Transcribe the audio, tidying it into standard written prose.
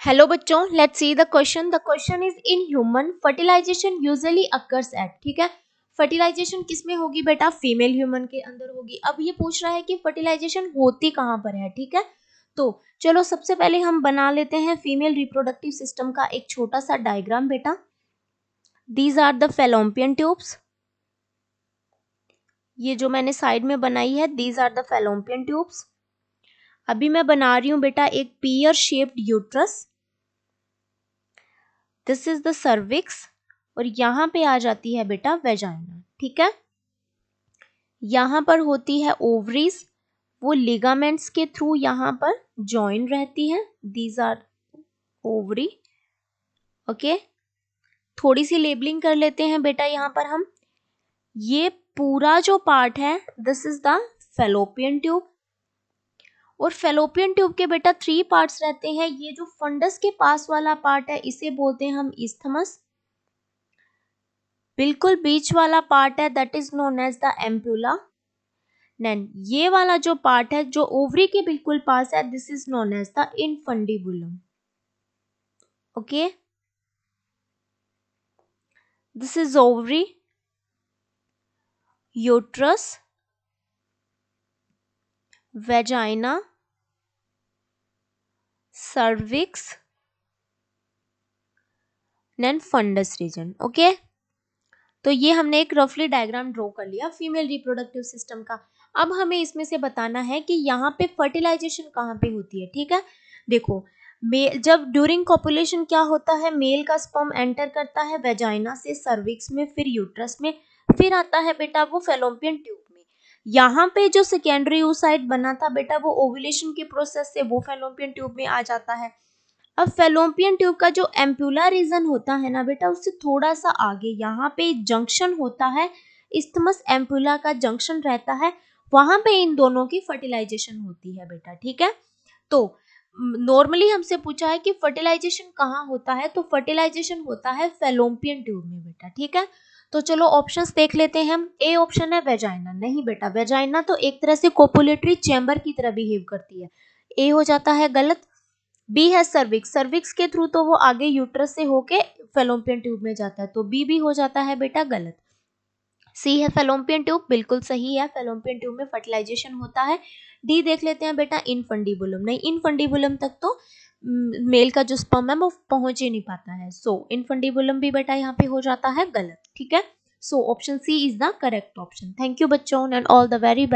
Hello बच्चों, let's see the question. The question is in human fertilization usually occurs at. ठीक है, fertilisation किस में होगी बेटा? फीमेल ह्यूमन के अंदर होगी. अब ये पूछ रहा है कि फर्टिलाइजेशन होती कहाँ पर है. ठीक है, तो चलो सबसे पहले हम बना लेते हैं फीमेल रिप्रोडक्टिव सिस्टम का एक छोटा सा डायग्राम बेटा. These are the Fallopian tubes. ये जो मैंने साइड में बनाई है, these are the Fallopian tubes. अभी मैं बना रही हूं बेटा एक pear shaped uterus. This is the cervix और यहां पे आ जाती है बेटा वेजाइना. ठीक है, यहां पर होती है ओवरीज. वो लिगामेंट्स के थ्रू यहां पर जॉइन रहती है. These are ovary. ओके, थोड़ी सी लेबलिंग कर लेते हैं बेटा यहां पर हम. ये पूरा जो पार्ट है, this is the fallopian tube. और फैलोपियन ट्यूब के बेटा 3 पार्ट्स रहते हैं. ये जो फंडस के पास वाला पार्ट है, इसे बोलते हैं हम इस्थमस. बिल्कुल बीच वाला पार्ट है, that is known as the ampulla. Then ये वाला जो पार्ट है जो ओवरी के बिल्कुल पास है, this is known as the infundibulum. Okay, this is ovary, uterus, vagina, cervix, then fundus region. Okay, तो ये हमने एक रफली डायग्राम ड्रॉ कर लिया फीमेल रिप्रोडक्टिव सिस्टम का. अब हमें इसमें से बताना है कि यहाँ पे फर्टिलाइजेशन कहाँ पे होती है. ठीक है, देखो मेल जब ड्यूरिंग कॉपुलेशन क्या होता है, मेल का स्पर्म एंटर करता है वेजाइना से सर्विक्स में, फिर यूट्रस में, फिर आता है बेटा वो फैलोपियन ट्यूब में. यहाँ पे जो सेकेंडरी oocyte बना था बेटा, वो ओव्यूलेशन के प्रोसेस से वो फैलोपियन ट्यूब में आ जाता है. अब फैलोपियन ट्यूब का जो एम्पुला रीजन होता है ना बेटा, उससे थोड़ा सा आगे यहाँ पे जंक्शन होता है. इस्थमस एम्पुला का जंक्शन रहता है, वहां पे इन दोनों की फर्टिलाइजेशन होती है बेटा. ठीक है, तो नॉर्मली हमसे पूछा है कि फर्टिलाइजेशन कहाँ होता है, तो फर्टिलाइजेशन होता है फैलोपियन ट्यूब में बेटा. ठीक है, तो चलो ऑप्शंस देख लेते हैं हम. ए ऑप्शन है वेजाइना. नहीं बेटा, वेजाइना तो एक तरह से कोपुलेटरी चैम्बर की तरह बिहेव करती है. ए हो जाता है गलत. बी है सर्विक्स. सर्विक्स के थ्रू तो वो आगे यूट्रस से होके फैलोपियन ट्यूब में जाता है, तो बी भी हो जाता है बेटा गलत. सी है फैलोपियन ट्यूब, बिल्कुल सही है, फैलोपियन ट्यूब में फर्टिलाइजेशन होता है. डी देख लेते हैं बेटा इनफंडिबुलम. नहीं, इनफंडिबुलम तक तो मेल का जो स्पर्म है वो पहुंच ही नहीं पाता है. सो इनफंडिबुलम भी बेटा यहाँ पे हो जाता है गलत. ठीक है, so option C is the correct option. Thank you बच्चों and all the very best.